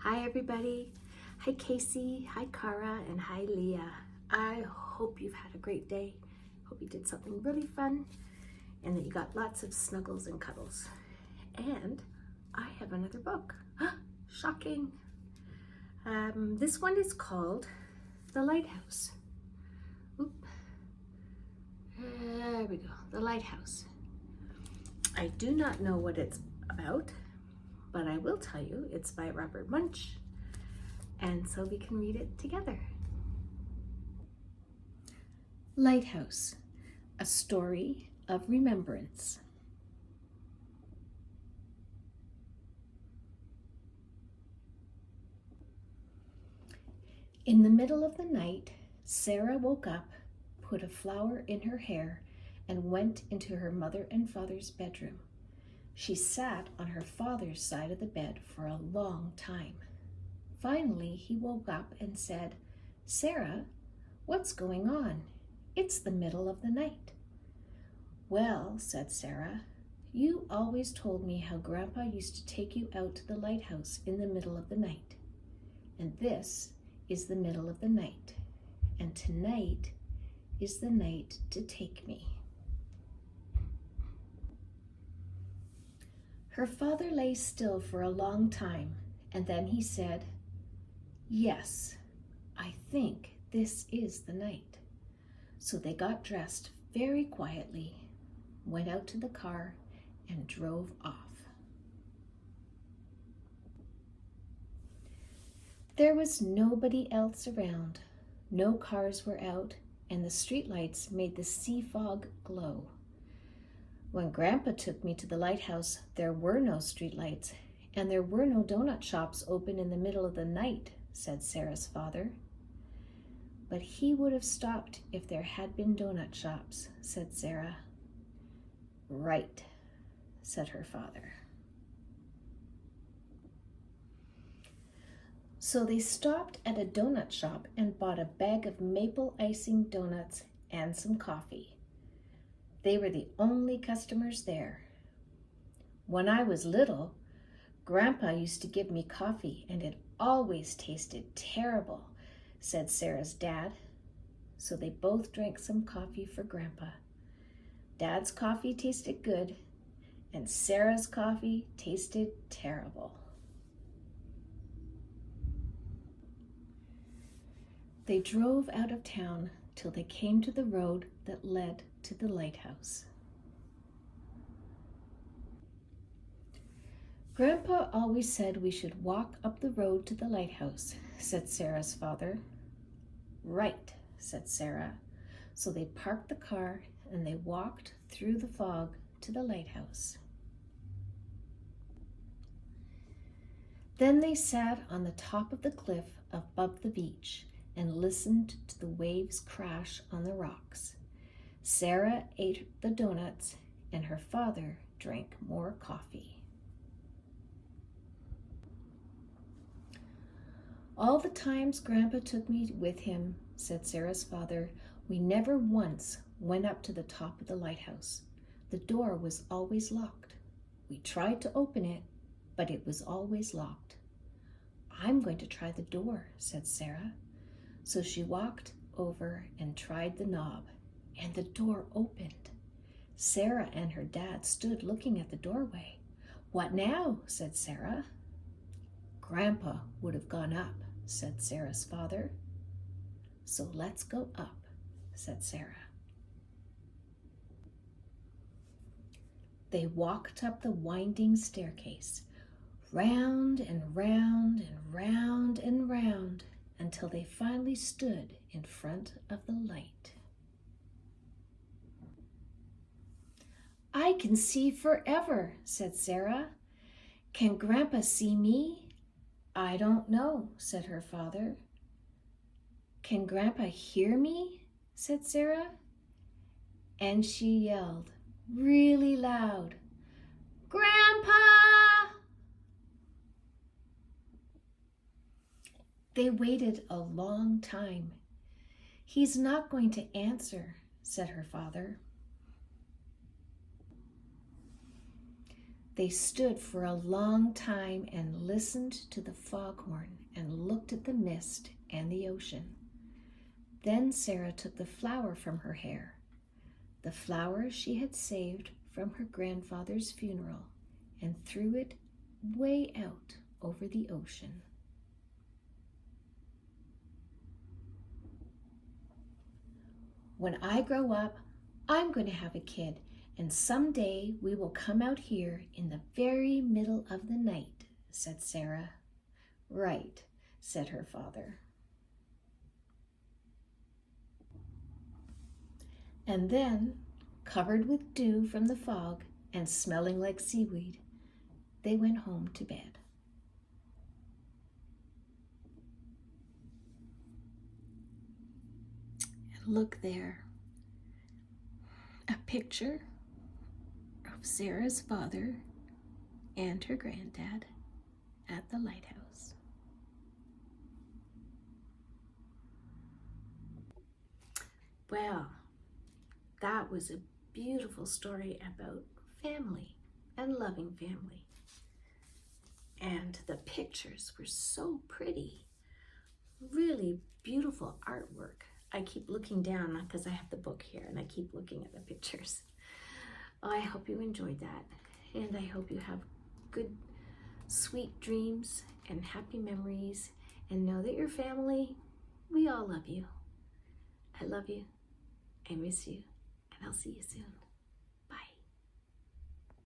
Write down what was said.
Hi everybody. Hi Casey, hi Cara, and hi Leah. I hope you've had a great day. Hope you did something really fun and that you got lots of snuggles and cuddles. And I have another book. Shocking. This one is called The Lighthouse. Oop. There we go, The Lighthouse. I do not know what it's about, but I will tell you it's by Robert Munsch, and so we can read it together. Lighthouse, a story of remembrance. In the middle of the night, Sarah woke up, put a flower in her hair, and went into her mother and father's bedroom. She sat on her father's side of the bed for a long time. Finally, he woke up and said, "Sarah, what's going on? It's the middle of the night." "Well," said Sarah, "you always told me how Grandpa used to take you out to the lighthouse in the middle of the night. And this is the middle of the night. And tonight is the night to take me." Her father lay still for a long time, and then he said, "Yes, I think this is the night." So they got dressed very quietly, went out to the car, and drove off. There was nobody else around. No cars were out, and the streetlights made the sea fog glow. When Grandpa took me to the lighthouse, there were no streetlights, and there were no donut shops open in the middle of the night, said Sarah's father. But he would have stopped if there had been donut shops, said Sarah. Right, said her father. So they stopped at a donut shop and bought a bag of maple icing donuts and some coffee. They were the only customers there. When I was little, Grandpa used to give me coffee and it always tasted terrible, said Sarah's dad. So they both drank some coffee for Grandpa. Dad's coffee tasted good and Sarah's coffee tasted terrible. They drove out of town till they came to the road that led to the lighthouse. Grandpa always said we should walk up the road to the lighthouse, said Sarah's father. Right, said Sarah. So they parked the car and they walked through the fog to the lighthouse. Then they sat on the top of the cliff above the beach and listened to the waves crash on the rocks. Sarah ate the donuts and her father drank more coffee. All the times Grandpa took me with him, said Sarah's father, we never once went up to the top of the lighthouse. The door was always locked. We tried to open it, but it was always locked. I'm going to try the door, said Sarah. So she walked over and tried the knob, and the door opened. Sarah and her dad stood looking at the doorway. What now? Said Sarah. Grandpa would have gone up, said Sarah's father. So let's go up, said Sarah. They walked up the winding staircase, round and round and round and round, until they finally stood in front of the light. I can see forever, said Sarah. Can Grandpa see me? I don't know, said her father. Can Grandpa hear me? Said Sarah. And she yelled really loud, Grandpa! They waited a long time. He's not going to answer, said her father. They stood for a long time and listened to the foghorn and looked at the mist and the ocean. Then Sarah took the flower from her hair, the flower she had saved from her grandfather's funeral, and threw it way out over the ocean. When I grow up, I'm going to have a kid, and someday we will come out here in the very middle of the night, said Sarah. Right, said her father. And then, covered with dew from the fog and smelling like seaweed, they went home to bed. And look there, a picture of Sarah's father and her granddad at the lighthouse. Well, that was a beautiful story about family and loving family. And the pictures were so pretty, really beautiful artwork. I keep looking down because I have the book here and I keep looking at the pictures. I hope you enjoyed that, and I hope you have good, sweet dreams and happy memories, and know that your family, we all love you. I love you, I miss you, and I'll see you soon.